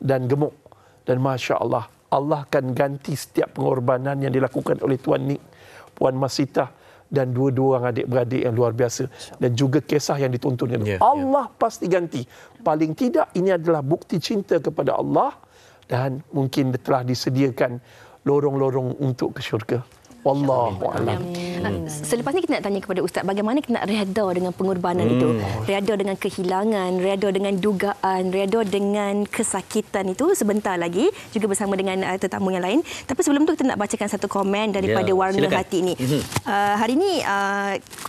dan gemuk. Dan Masya Allah, Allah akan ganti setiap pengorbanan yang dilakukan oleh Tuan Nik, Puan Masitah dan dua-dua orang adik-beradik yang luar biasa. Dan juga kisah yang dituntun. Allah pasti ganti. Paling tidak ini adalah bukti cinta kepada Allah dan mungkin telah disediakan lorong-lorong untuk ke syurga. Wallahu a'lam. Selepas ni kita nak tanya kepada Ustaz, bagaimana kita nak reda dengan pengorbanan itu? Reda dengan kehilangan, reda dengan dugaan, reda dengan kesakitan itu sebentar lagi, juga bersama dengan tetamu yang lain. Tapi sebelum tu kita nak bacakan satu komen daripada Warna silakan. Hati ini. Hari ini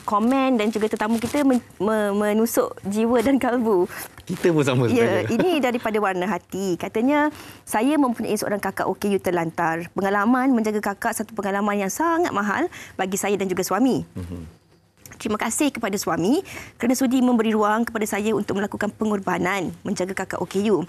komen dan juga tetamu kita menusuk jiwa dan kalbu. Kita pun sama sebenarnya. Ini daripada Warna Hati. Katanya, saya mempunyai seorang kakak OKU terlantar. Pengalaman menjaga kakak satu pengalaman yang sangat mahal bagi saya dan juga suami. Terima kasih kepada suami kerana sudi memberi ruang kepada saya untuk melakukan pengorbanan menjaga kakak OKU.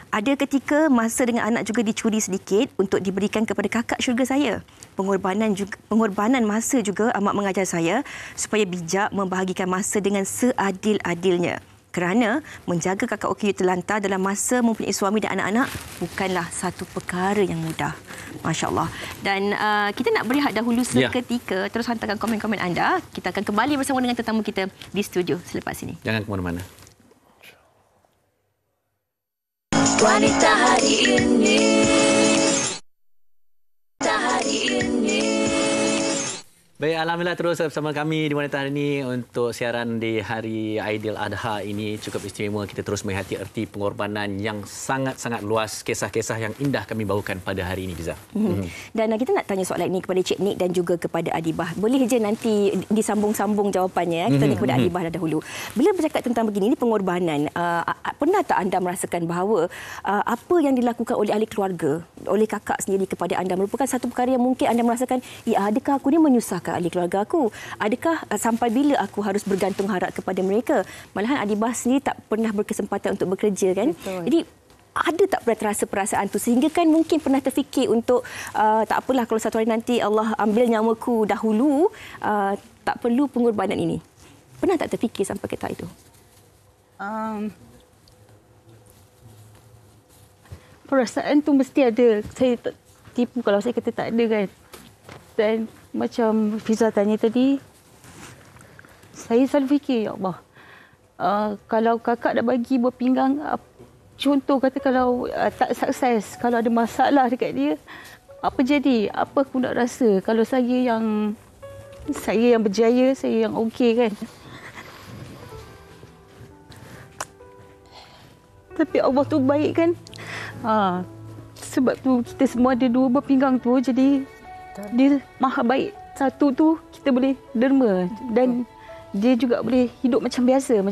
Ada ketika masa dengan anak juga dicuri sedikit untuk diberikan kepada kakak syurga saya. Pengorbanan masa juga amat mengajar saya supaya bijak membahagikan masa dengan seadil-adilnya. Kerana menjaga kakak OKU terlantar dalam masa mempunyai suami dan anak-anak bukanlah satu perkara yang mudah. Masya Allah. Dan kita nak berehat dahulu seketika. Terus hantarkan komen-komen anda. Kita akan kembali bersama dengan tetamu kita di studio selepas ini. Jangan ke mana-mana. Wanita hari ini. Hari ini. Baik, alhamdulillah terus bersama kami di Wanita Hari ini untuk siaran di Hari Aidiladha ini. Cukup istimewa, kita terus menghayati erti pengorbanan yang sangat-sangat luas, kisah-kisah yang indah kami bawakan pada hari ini, Fiza. Dan kita nak tanya soalan ini kepada Cik Nik dan juga kepada Adibah. Boleh je nanti disambung-sambung jawapannya. Kita tanya kepada Adibah dahulu. Bila bercakap tentang begini, pengorbanan, pernah tak anda merasakan bahawa apa yang dilakukan oleh ahli keluarga, oleh kakak sendiri kepada anda merupakan satu perkara yang mungkin anda merasakan, ya, adakah aku ni menyusahkan ahli keluarga aku? Adakah sampai bila aku harus bergantung harap kepada mereka? Malahan Adibah sendiri tak pernah berkesempatan untuk bekerja, kan? Betul. Jadi ada tak pernah terasa perasaan tu sehingga kan mungkin pernah terfikir untuk tak apalah kalau satu hari nanti Allah ambil nyawaku dahulu, tak perlu pengorbanan ini. Pernah tak terfikir sampai ke tahap itu? Perasaan tu mesti ada. Saya tipu kalau saya kata tak ada, kan. Dan macam Fiza tanya tadi, saya selalu fikir, ya Allah, kalau kakak dah bagi buah pinggang, contoh kata kalau tak sukses, kalau ada masalah dekat dia, apa jadi? Apa aku nak rasa kalau saya yang berjaya, saya yang okey, kan? Tapi Allah tu baik, kan? Sebab tu kita semua ada dua buah pinggang tu, jadi dia maha baik. Satu tu kita boleh derma dan dia juga boleh hidup macam biasa.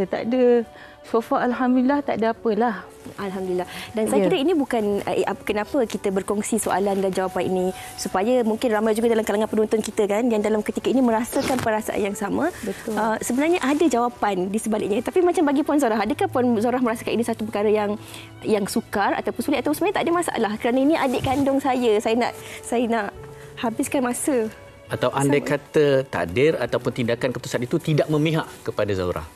Tak ada, so far alhamdulillah tak ada apalah. Alhamdulillah. Dan saya kira ini bukan kenapa kita berkongsi soalan dan jawapan ini, supaya mungkin ramai juga dalam kalangan penonton kita, kan, yang dalam ketika ini merasakan perasaan yang sama. Betul. Sebenarnya ada jawapan di sebaliknya. Tapi macam bagi Puan Zorah, adakah Puan Zorah merasakan ini satu perkara yang sukar ataupun sulit, atau sebenarnya tak ada masalah kerana ini adik kandung saya nak habiskan masa? Atau andai kata takdir ataupun tindakan keputusan itu tidak memihak kepada Zorah?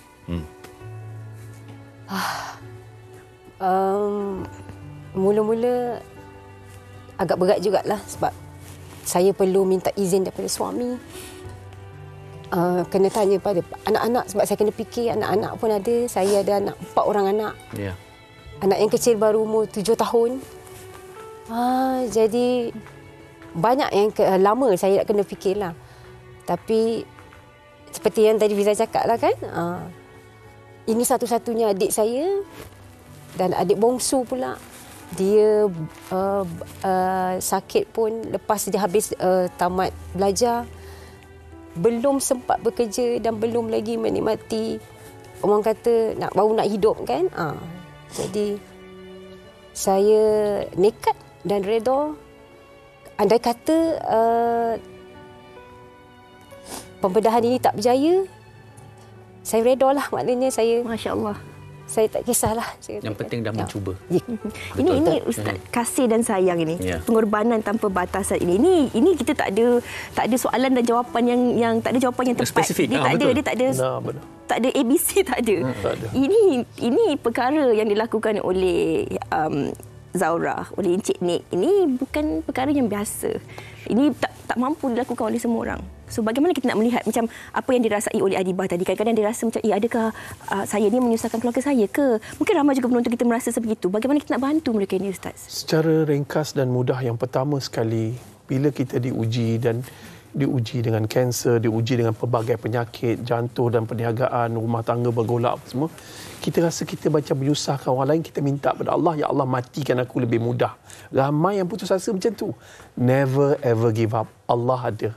Mula-mula agak berat jugalah sebab saya perlu minta izin daripada suami. Kena tanya pada anak-anak sebab saya kena fikir anak-anak pun ada. Saya ada anak, 4 orang anak. Yeah. Anak yang kecil baru umur 7 tahun. Jadi banyak yang lama saya nak kena fikirlah. Tapi seperti yang tadi Fiza cakap lah, kan, ini satu-satunya adik saya dan adik bongsu pula. Dia sakit pun lepas dia habis tamat belajar. belum sempat bekerja dan belum lagi menikmati, orang kata baru nak hidup kan. Jadi saya nekat dan redha. Andai kata pembedahan ini tak berjaya, saya redalah, maknanya saya, Masya-Allah, saya tak kisahlah. Yang penting dah mencuba. Ini Ustaz, kasih dan sayang ini. Ya. Pengorbanan tanpa batasan ini kita tak ada soalan dan jawapan yang tak ada jawapan yang tepat. Spesifik. Dia tak ada tak ada ABC, tak ada. Ini perkara yang dilakukan oleh Zaura, oleh Encik Nik. Ini bukan perkara yang biasa. Ini tak mampu dilakukan oleh semua orang. So bagaimana kita nak melihat macam apa yang dirasai oleh Adibah tadi? Kadang-kadang dia rasa macam, adakah saya ni menyusahkan keluarga saya ke? Mungkin ramai juga penonton kita merasa sebegitu. Bagaimana kita nak bantu mereka ini, Ustaz? Secara ringkas dan mudah, yang pertama sekali, bila kita diuji dengan kanser, diuji dengan pelbagai penyakit, jantung dan perniagaan, rumah tangga bergolak semua, kita rasa kita macam menyusahkan orang lain, kita minta kepada Allah, ya Allah matikan aku lebih mudah. Ramai yang putus asa macam tu. Never ever give up. Allah ada.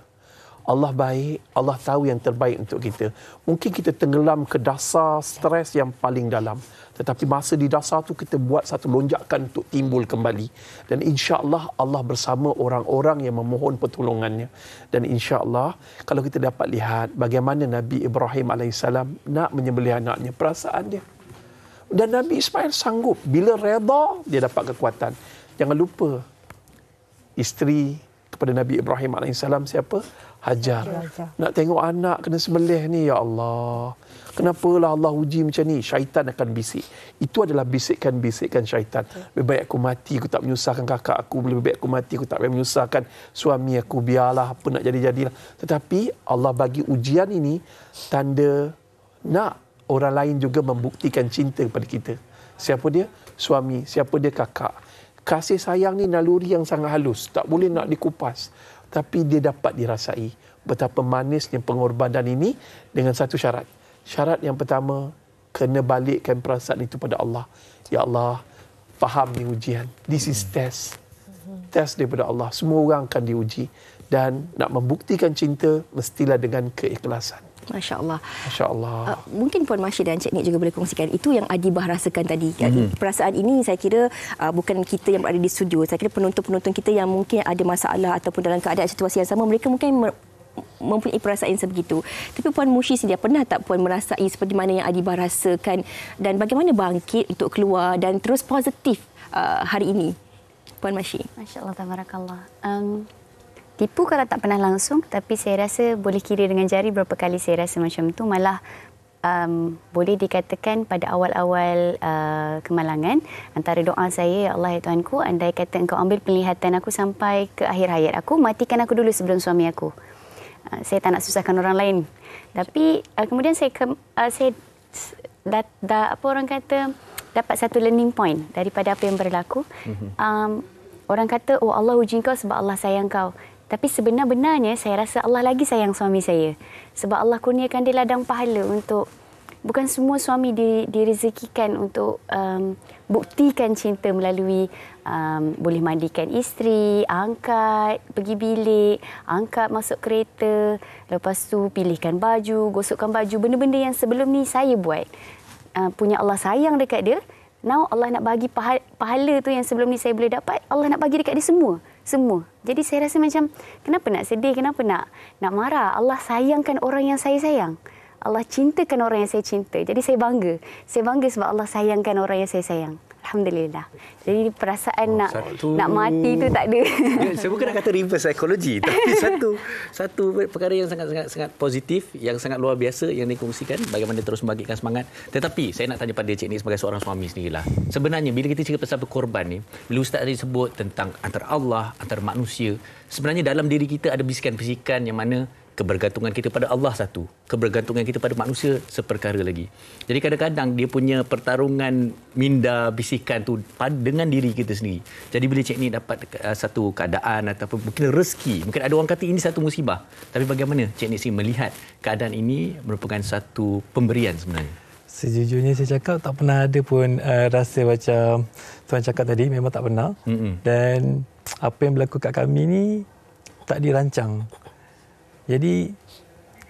Allah baik, Allah tahu yang terbaik untuk kita. Mungkin kita tenggelam ke dasar stres yang paling dalam. Tetapi masa di dasar tu kita buat satu lonjakan untuk timbul kembali. Dan insya-Allah Allah bersama orang-orang yang memohon pertolongannya. Dan insya-Allah kalau kita dapat lihat bagaimana Nabi Ibrahim AS nak menyembelih anaknya, perasaan dia. Dan Nabi Ismail sanggup. Bila redha, dia dapat kekuatan. Jangan lupa, isteri kepada Nabi Ibrahim AS siapa? Hajar. Nak tengok anak kena sembelih ni, ya Allah. Kenapalah Allah uji macam ni? Syaitan akan bisik. Itu adalah bisikan-bisikan syaitan. Lebih baik aku mati, aku tak menyusahkan kakak aku. Lebih baik aku mati, aku tak menyusahkan suami aku. Biarlah apa nak jadi-jadilah. Tetapi Allah bagi ujian ini tanda nak orang lain juga membuktikan cinta kepada kita. Siapa dia? Suami. Siapa dia? Kakak. Kasih sayang ni naluri yang sangat halus. Tak boleh nak dikupas. Tapi dia dapat dirasai. Betapa manisnya pengorbanan ini dengan satu syarat. Syarat yang pertama, kena balikkan perasaan itu pada Allah. Ya Allah, faham ni ujian. This is test. Test daripada Allah. Semua orang akan diuji. Dan nak membuktikan cinta, mestilah dengan keikhlasan. Masya Allah. Masya Allah. Mungkin Puan Masya dan Cik Nik juga boleh kongsikan. Itu yang Adibah rasakan tadi. Perasaan ini saya kira bukan kita yang berada di studio. Saya kira penonton-penonton kita yang mungkin ada masalah ataupun dalam keadaan situasi yang sama, mereka mungkin mempunyai perasaan sebegitu. Tapi Puan Mushi sendiri, pernah tak Puan merasai seperti mana yang Adibah rasakan? Dan bagaimana bangkit untuk keluar dan terus positif hari ini? Puan Mushi. Masya Allah, tabarakallah. Tipu kalau tak pernah langsung, tapi saya rasa boleh kira dengan jari berapa kali saya rasa macam tu. Malah boleh dikatakan pada awal-awal kemalangan, antara doa saya, ya Allah ya Tuhanku, andai kata Engkau ambil penglihatan aku sampai ke akhir hayat aku, matikan aku dulu sebelum suami aku. Saya tak nak susahkan orang lain. Tapi kemudian saya apa orang kata, dapat satu learning point daripada apa yang berlaku. Orang kata, oh Allah uji kau sebab Allah sayang kau. Tapi sebenar-benarnya saya rasa Allah lagi sayang suami saya. Sebab Allah kurniakan dia ladang pahala untuk, bukan semua suami direzekikan untuk buktikan cinta melalui boleh mandikan isteri, angkat pergi bilik, angkat masuk kereta, lepas tu pilihkan baju, gosokkan baju, benda-benda yang sebelum ni saya buat. Punya Allah sayang dekat dia. Now Allah nak bagi pahala tu yang sebelum ni saya boleh dapat, Allah nak bagi dekat dia semua. Jadi saya rasa macam, kenapa nak sedih, kenapa nak marah? Allah sayangkan orang yang saya sayang. Allah cintakan orang yang saya cinta. Jadi saya bangga. Saya bangga sebab Allah sayangkan orang yang saya sayang. Alhamdulillah. Jadi perasaan nak mati tu tak ada. Saya bukan nak kata reverse psychology, tapi satu perkara yang sangat positif, yang sangat luar biasa yang dikongsikan, bagaimana terus membagikan semangat. Tetapi saya nak tanya pada Cik Nik sebagai seorang suami sendirilah. Sebenarnya bila kita cakap pasal berkorban ni, bila Ustaz tadi sebut tentang antara Allah, antara manusia, sebenarnya dalam diri kita ada bisikan-bisikan yang mana kebergantungan kita pada Allah satu, kebergantungan kita pada manusia seperkara lagi. Jadi kadang-kadang dia punya pertarungan minda bisikan tu dengan diri kita sendiri. Jadi bila Cik Nik dapat satu keadaan ataupun mungkin rezeki, mungkin ada orang kata ini satu musibah, tapi bagaimana Cik Nik sendiri melihat keadaan ini merupakan satu pemberian sebenarnya? Sejujurnya saya cakap tak pernah ada pun rasa macam Tuan cakap tadi, memang tak pernah. Dan apa yang berlaku kat kami ni tak dirancang. Jadi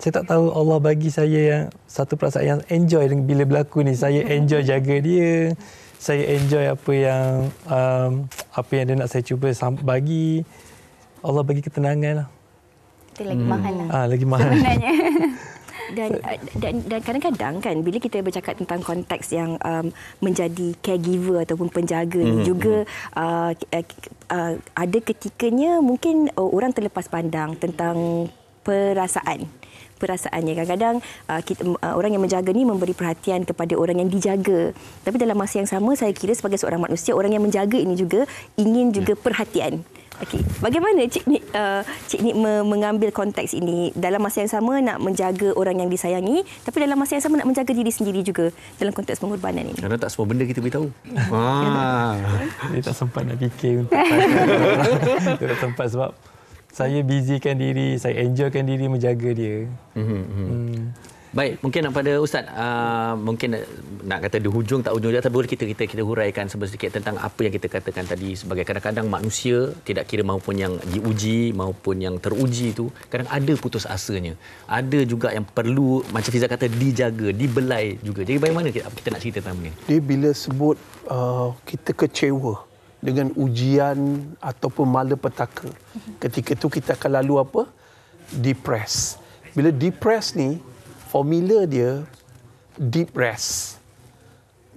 saya tak tahu Allah bagi saya yang satu perasaan yang enjoy bila berlaku ni. Saya enjoy jaga dia. Saya enjoy apa yang dia nak saya cuba bagi. Allah bagi ketenangan lah. Itu lagi mahal lah. Lagi mahal. Sebenarnya. Dan kadang-kadang kan bila kita bercakap tentang konteks yang menjadi caregiver ataupun penjaga ni juga ada ketikanya mungkin orang terlepas pandang tentang perasaannya. Kadang-kadang orang yang menjaga ni memberi perhatian kepada orang yang dijaga. Tapi dalam masa yang sama saya kira sebagai seorang manusia, orang yang menjaga ini juga ingin juga perhatian. Okey, bagaimana Cik Nik mengambil konteks ini dalam masa yang sama nak menjaga orang yang disayangi, tapi dalam masa yang sama nak menjaga diri sendiri juga dalam konteks pengorbanan ini? Kerana tak semua benda kita beritahu. Dia tak sempat nak fikir untuk dia tak sempat sebab saya busykan diri, saya enjoykan diri menjaga dia. Baik, mungkin pada Ustaz, mungkin nak kata di hujung tak hujung, tapi boleh kita huraikan sedikit tentang apa yang kita katakan tadi sebagai kadang-kadang manusia tidak kira maupun yang diuji maupun yang teruji itu kadang ada putus asanya. Ada juga yang perlu macam Fiza kata dijaga, dibelai juga. Jadi bagaimana kita nak cerita tentang ini? Dia bila sebut kita kecewa dengan ujian ataupun malapetaka, ketika itu kita akan lalu apa? Depress. Bila depress ni formula dia deep rest.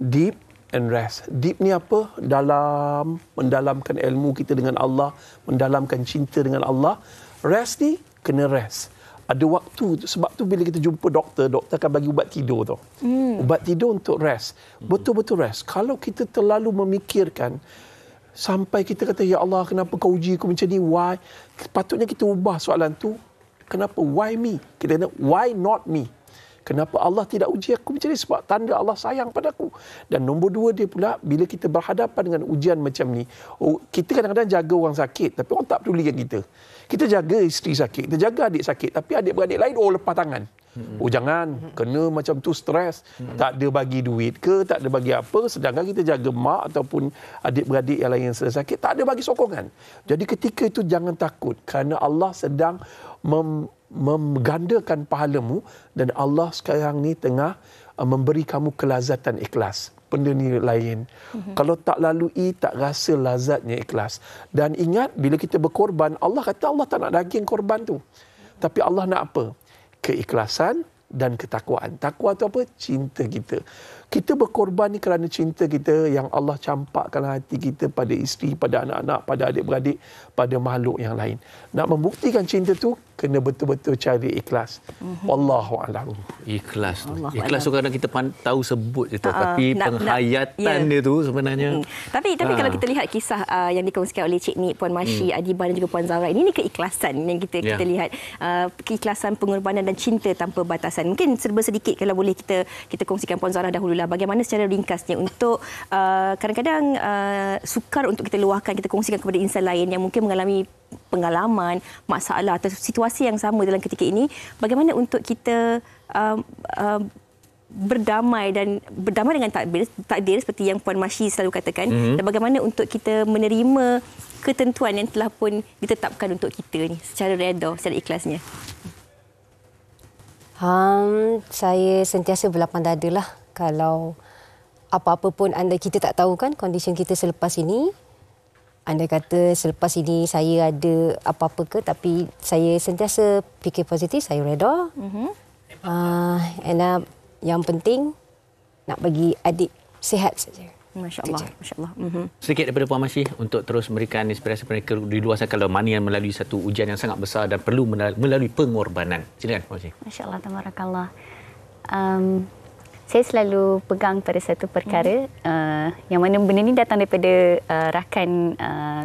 Deep and rest. Deep ni apa? Dalam, mendalamkan ilmu kita dengan Allah, mendalamkan cinta dengan Allah. Rest ni kena rest. Ada waktu, sebab tu bila kita jumpa doktor akan bagi ubat tidur tau. Ubat tidur untuk rest. Betul-betul rest. Kalau kita terlalu memikirkan sampai kita kata, ya Allah, kenapa kau uji aku macam ni? Why? Patutnya kita ubah soalan tu. Kenapa? Why me? Kita kata, why not me? Kenapa Allah tidak uji aku macam ni? Sebab tanda Allah sayang padaku. Dan nombor dua dia pula, bila kita berhadapan dengan ujian macam ni, kita kadang-kadang jaga orang sakit, tapi orang tak pedulikan kita. Kita jaga isteri sakit, kita jaga adik sakit, tapi adik-beradik lain, lepas tangan. Jangan, kena macam tu stres, tak ada bagi duit ke, tak ada bagi apa, sedangkan kita jaga mak ataupun adik-beradik yang lain yang sedang sakit, tak ada bagi sokongan. Jadi ketika itu jangan takut, kerana Allah sedang menggandakan pahalamu dan Allah sekarang ni tengah memberi kamu kelazatan ikhlas. Benda ni lain. Kalau tak lalui, tak rasa lazatnya ikhlas. Dan ingat, bila kita berkorban, Allah kata Allah tak nak daging korban tu. Tapi Allah nak apa? Keikhlasan dan ketakwaan. Takwa tu apa? Cinta kita. Kita berkorban ni kerana cinta kita yang Allah campakkan hati kita pada isteri, pada anak-anak, pada adik-beradik, pada makhluk yang lain. Nak membuktikan cinta tu, kena betul-betul cari ikhlas. Wallahu'alam. Ikhlas tu. Ikhlas tu kadang kita tahu sebut je, tapi penghayatan dia tu sebenarnya. Tapi kalau kita lihat kisah yang dikongsikan oleh Cik Nik, Puan Masyi, Adibah dan juga Puan Zahra, ini keikhlasan yang kita lihat. Keikhlasan, pengorbanan dan cinta tanpa batasan. Mungkin serba sedikit kalau boleh kita kongsikan Puan Zahra dahululah. Bagaimana secara ringkasnya untuk kadang-kadang sukar untuk kita luahkan, kita kongsikan kepada insan lain yang mungkin mengalami pengalaman, masalah atau situasi yang sama dalam ketika ini, bagaimana untuk kita berdamai dengan takdir seperti yang Puan Masyi selalu katakan, dan bagaimana untuk kita menerima ketentuan yang telah pun ditetapkan untuk kita ni secara redha, secara ikhlasnya. Saya sentiasa berlapang dada lah kalau apa-apa pun kita tak tahu kan kondisi kita selepas ini. Anda kata selepas ini saya ada apa-apa ke, tapi saya sentiasa fikir positif, saya reda. Yang penting nak bagi adik sihat saja. Masya-Allah, masya-Allah. Sedikit daripada Puan Masyi untuk terus memberikan inspirasi mereka di luar sana kalau mana yang melalui satu ujian yang sangat besar dan perlu melalui pengorbanan. Silakan Puan Masyi. Masya-Allah, tabarakallah. Saya selalu pegang pada satu perkara yang mana benda ni datang daripada rakan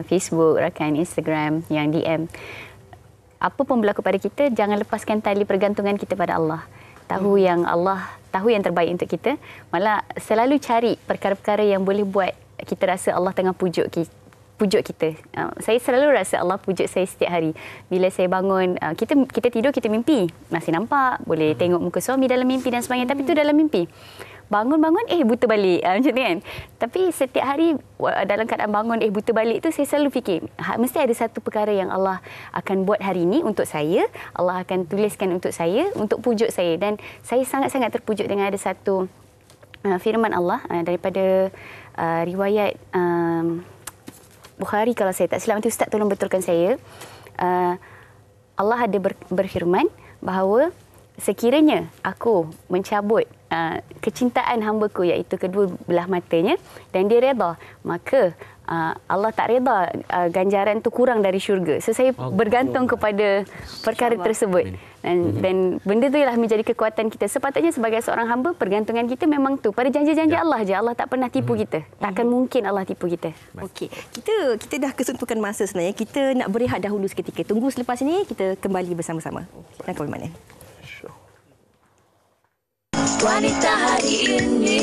Facebook, rakan Instagram yang DM. Apa pun berlaku pada kita, jangan lepaskan tali pergantungan kita pada Allah. Tahu yang Allah tahu yang terbaik untuk kita. Malah selalu cari perkara-perkara yang boleh buat kita rasa Allah tengah pujuk kita. Saya selalu rasa Allah pujuk saya setiap hari. Bila saya bangun, kita tidur, kita mimpi. Masih nampak, boleh tengok muka suami dalam mimpi dan sebagainya. Tapi itu dalam mimpi. bangun-bangun buta balik macam ni kan. Tapi setiap hari dalam keadaan bangun buta balik tu saya selalu fikir mesti ada satu perkara yang Allah akan buat hari ini untuk saya, Allah akan tuliskan untuk saya, untuk pujuk saya. Dan saya sangat-sangat terpujuk dengan ada satu firman Allah daripada riwayat Bukhari kalau saya tak silap. Nanti Ustaz tolong betulkan saya. Allah ada berfirman bahawa sekiranya aku mencabut kecintaan hamba-Ku iaitu kedua belah matanya dan dia redha, maka Allah tak redha ganjaran tu kurang dari syurga. So saya bergantung kepada perkara tersebut. Dan benda tu ialah menjadi kekuatan kita. Sepatutnya sebagai seorang hamba, pergantungan kita memang tu pada janji-janji Allah je. Allah tak pernah tipu kita. Takkan mungkin Allah tipu kita. Okey, kita dah kesuntukan masa sebenarnya. Kita nak berehat dahulu seketika. Tunggu selepas ini kita kembali bersama-sama. Dan ke mana? Wanita hari ini.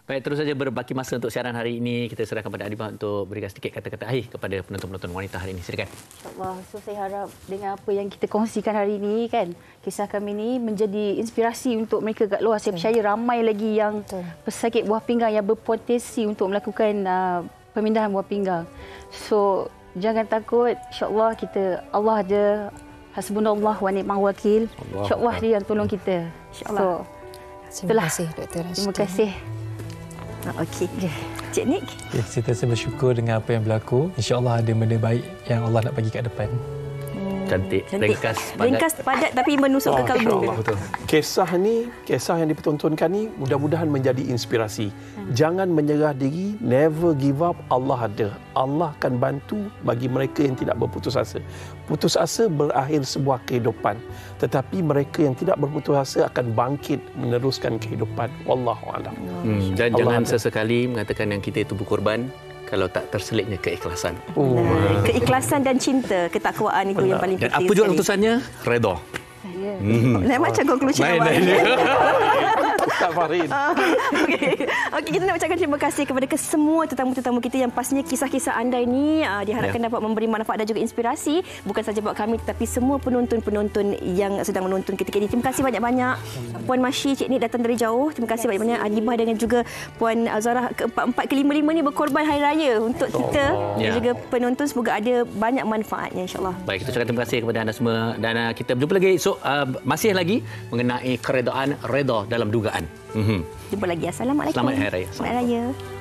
Baik, terus saja berbaki masa untuk siaran hari ini. Kita serahkan kepada Adibah untuk berikan sedikit kata-kata akhir kepada penonton-penonton wanita hari ini. Silakan. InsyaAllah. So saya harap dengan apa yang kita kongsikan hari ini kan, kisah kami ini menjadi inspirasi untuk mereka kat luar. Saya percaya ramai lagi yang pesakit buah pinggang yang berpotensi untuk melakukan pemindahan buah pinggang. So jangan takut. InsyaAllah Allah ada hasbunallah wa ni'mal wakil. InsyaAllah dia yang tolong kita. InsyaAllah. Terima kasih Dr. Rashida. Terima kasih. Okey. Cik Nik. Saya terasa bersyukur dengan apa yang berlaku. InsyaAllah ada benda baik yang Allah nak bagi kat depan. Cantik. Ringkas padat tapi menusuk ke kalbu. Betul. Kisah yang dipertontonkan ni mudah-mudahan menjadi inspirasi. Jangan menyerah diri, never give up. Allah ada. Allah akan bantu bagi mereka yang tidak berputus asa. Putus asa berakhir sebuah kehidupan. Tetapi mereka yang tidak berputus asa akan bangkit meneruskan kehidupan. Wallahu a'lam. Dan jangan sesekali mengatakan yang kita itu berkorban kalau tak terselitnya keikhlasan. Keikhlasan dan cinta, ketakwaan itu yang paling penting. Dan apa juga utusannya? Redha. Lain macam conclusion awal. Ustaz Farid. Okey, kita nak ucapkan terima kasih kepada semua tetamu-tetamu kita yang pastinya kisah-kisah anda ini diharapkan dapat memberi manfaat dan juga inspirasi bukan saja buat kami tetapi semua penonton-penonton yang sedang menonton ketika ini. Terima kasih banyak-banyak Puan Masyi, Cik Nik datang dari jauh. Terima kasih banyak-banyak Adibah dan juga Puan Zarah keempat-empat kelima-lima ni berkorban hari raya untuk kita dan juga penonton. Semoga ada banyak manfaatnya insya-Allah. Baik, kita ucapkan terima kasih kepada anda semua dan kita berjumpa lagi esok masih lagi mengenai keredaan redha dalam dugaan. Jumpa lagi. Assalamualaikum. Selamat Hari Raya. Selamat Hari Raya.